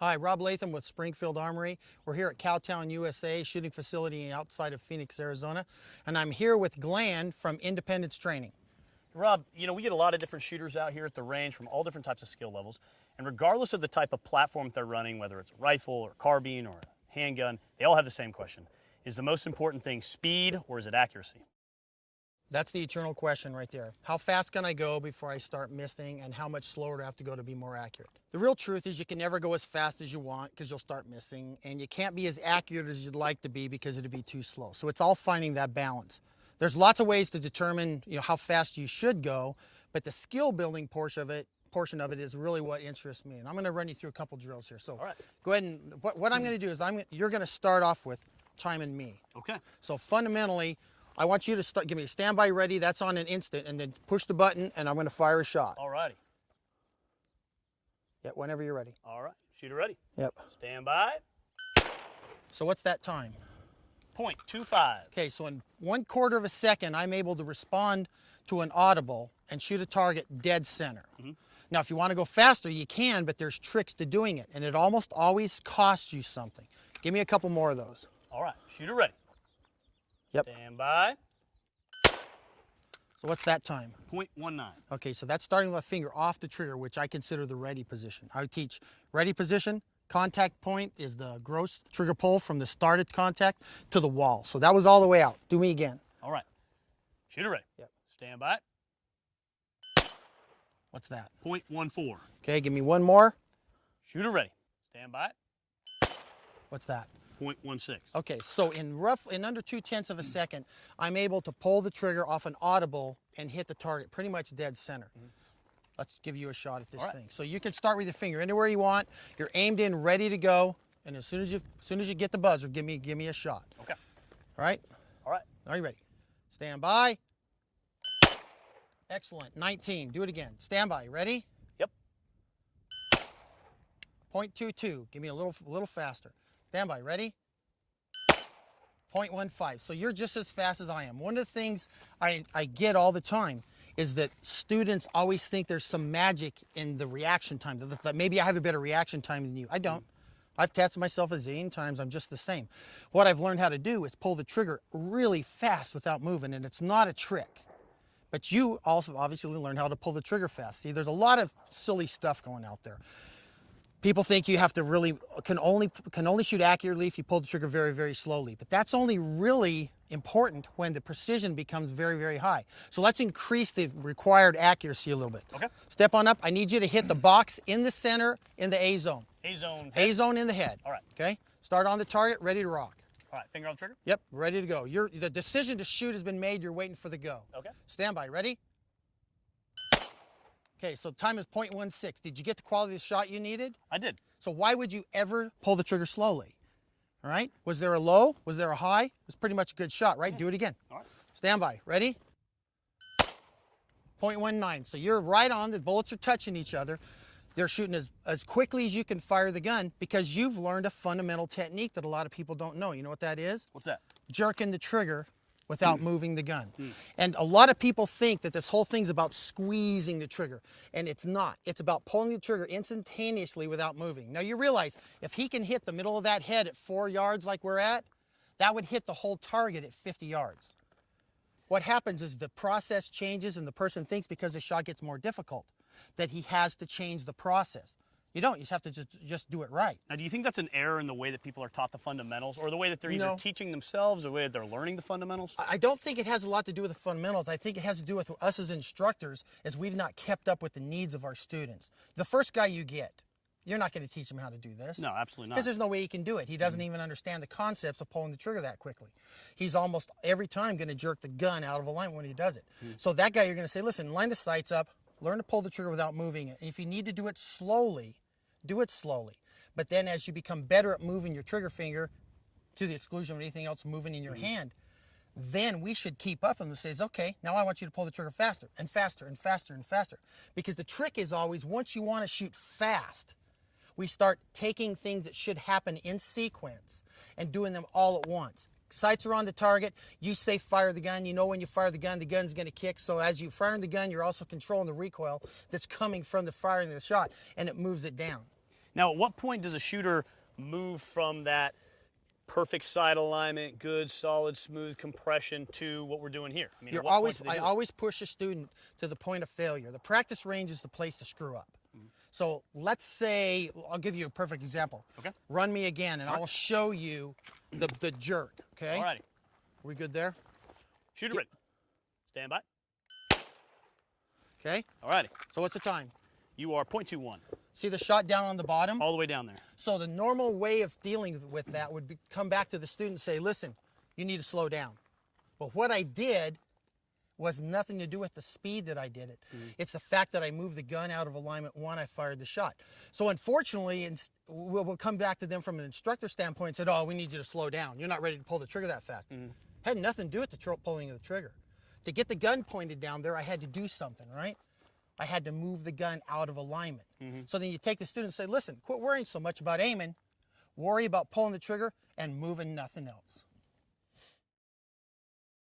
Hi, Rob Leatham with Springfield Armory. We're here at Cowtown, USA, shooting facility outside of Phoenix, Arizona. And I'm here with Glen from Independence Training. Rob, we get a lot of different shooters out here at the range from all different types of skill levels. And regardless of the type of platform they're running, whether it's a rifle or carbine or a handgun, they all have the same question. Is the most important thing speed or is it accuracy? That's the eternal question right there. How fast can I go before I start missing, and how much slower do I have to go to be more accurate? The real truth is you can never go as fast as you want because you'll start missing, and you can't be as accurate as you'd like to be because it'd be too slow. So it's all finding that balance. There's lots of ways to determine how fast you should go, but the skill building portion of it is really what interests me. And I'm going to run you through a couple drills here. So all right. Go ahead and what I'm going to do is you're going to start off with timing me. Okay. So fundamentally, I want you to give me a standby ready. That's on an instant, and then push the button, and I'm going to fire a shot. All righty. Yeah, whenever you're ready. All right. Shooter ready. Yep. Stand by. So what's that time? 0.25. Okay, so in 1/4 of a second, I'm able to respond to an audible and shoot a target dead center. Now, if you want to go faster, you can, but there's tricks to doing it, and it almost always costs you something. Give me a couple more of those. All right. Shooter ready. Yep. Stand by. So what's that time? 0.19. Okay, so that's starting with a finger off the trigger, which I consider the ready position. I would teach ready position. Contact point is the gross trigger pull from the started contact to the wall. So that was all the way out. Do me again. All right. Shooter ready. Yep. Stand by. What's that? 0.14. Okay, give me one more. Shooter ready. Stand by. What's that? 0.16. Okay, so in under 0.2 of a second, I'm able to pull the trigger off an audible and hit the target pretty much dead center. Let's give you a shot at this thing. So you can start with your finger anywhere you want. You're aimed in, ready to go, and as soon as you get the buzzer, give me a shot. Okay. All right? All right. Are you ready? Stand by. Excellent. 19. Do it again. Stand by. Ready? Yep. 0.22. Give me a little faster. Stand by. Ready? 0.15. So you're just as fast as I am. One of the things I get all the time is that students always think there's some magic in the reaction time. That maybe I have a better reaction time than you. I don't. I've tested myself a zillion times. I'm just the same. What I've learned how to do is pull the trigger really fast without moving, and it's not a trick. But you also obviously learn how to pull the trigger fast. See, there's a lot of silly stuff going out there. People think you have to can only shoot accurately if you pull the trigger very, very slowly. But that's only really important when the precision becomes very, very high. So let's increase the required accuracy a little bit. Okay. Step on up. I need you to hit the box in the center in the A zone. A zone. A zone in the head. All right. Okay. Start on the target, ready to rock. All right. Finger on the trigger. Yep, ready to go. The decision to shoot has been made. You're waiting for the go. Okay. Stand by. Ready? Okay, so time is 0.16. Did you get the quality of the shot you needed? I did. So why would you ever pull the trigger slowly? All right, was there a low? Was there a high? It was pretty much a good shot, right? Do it again. All right. Stand by, ready? 0.19, so you're right on, the bullets are touching each other. They're shooting as quickly as you can fire the gun because you've learned a fundamental technique that a lot of people don't know. You know what that is? What's that? Jerking the trigger without moving the gun. And a lot of people think that this whole thing's about squeezing the trigger, and it's not. It's about pulling the trigger instantaneously without moving. Now you realize if he can hit the middle of that head at 4 yards like we're at, that would hit the whole target at 50 yards. What happens is the process changes and the person thinks because the shot gets more difficult that he has to change the process. You don't. You just have to just do it right. Now, do you think that's an error in the way that people are taught the fundamentals, or the way that they're either No. teaching themselves or the way that they're learning the fundamentals? I don't think it has a lot to do with the fundamentals. I think it has to do with us as instructors, as we've not kept up with the needs of our students. The first guy you get, you're not going to teach him how to do this. No, absolutely not. Because there's no way he can do it. He doesn't even understand the concepts of pulling the trigger that quickly. He's almost every time going to jerk the gun out of alignment when he does it. So that guy, you're going to say, listen, line the sights up, learn to pull the trigger without moving it. And if you need to do it slowly, do it slowly. But then as you become better at moving your trigger finger to the exclusion of anything else moving in your hand, then we should keep up and says, okay, now I want you to pull the trigger faster and faster and faster and faster. Because the trick is always, once you want to shoot fast, we start taking things that should happen in sequence and doing them all at once. Sights are on the target. You say fire the gun. You know when you fire the gun's going to kick. So as you're firing the gun, you're also controlling the recoil that's coming from the firing of the shot, and it moves it down. Now, at what point does a shooter move from that perfect sight alignment, good, solid, smooth compression to what we're doing here? I mean, at what point do they I do it? always push a student to the point of failure. The practice range is the place to screw up. So let's say, I'll give you a perfect example. Okay. Run me again, and I'll show you the jerk, okay? All righty. We good there? Shooter ready. Stand by. Okay? All righty. So what's the time? You are .21, See the shot down on the bottom? all the way down there. So the normal way of dealing with that would be come back to the student and say, listen, you need to slow down. But what I did was nothing to do with the speed that I did it. It's the fact that I moved the gun out of alignment when I fired the shot. So unfortunately, we'll come back to them from an instructor standpoint and said, oh, we need you to slow down. You're not ready to pull the trigger that fast. Had nothing to do with the pulling of the trigger. To get the gun pointed down there, I had to do something, right? I had to move the gun out of alignment. So then you take the student and say, listen, quit worrying so much about aiming, worry about pulling the trigger and moving nothing else.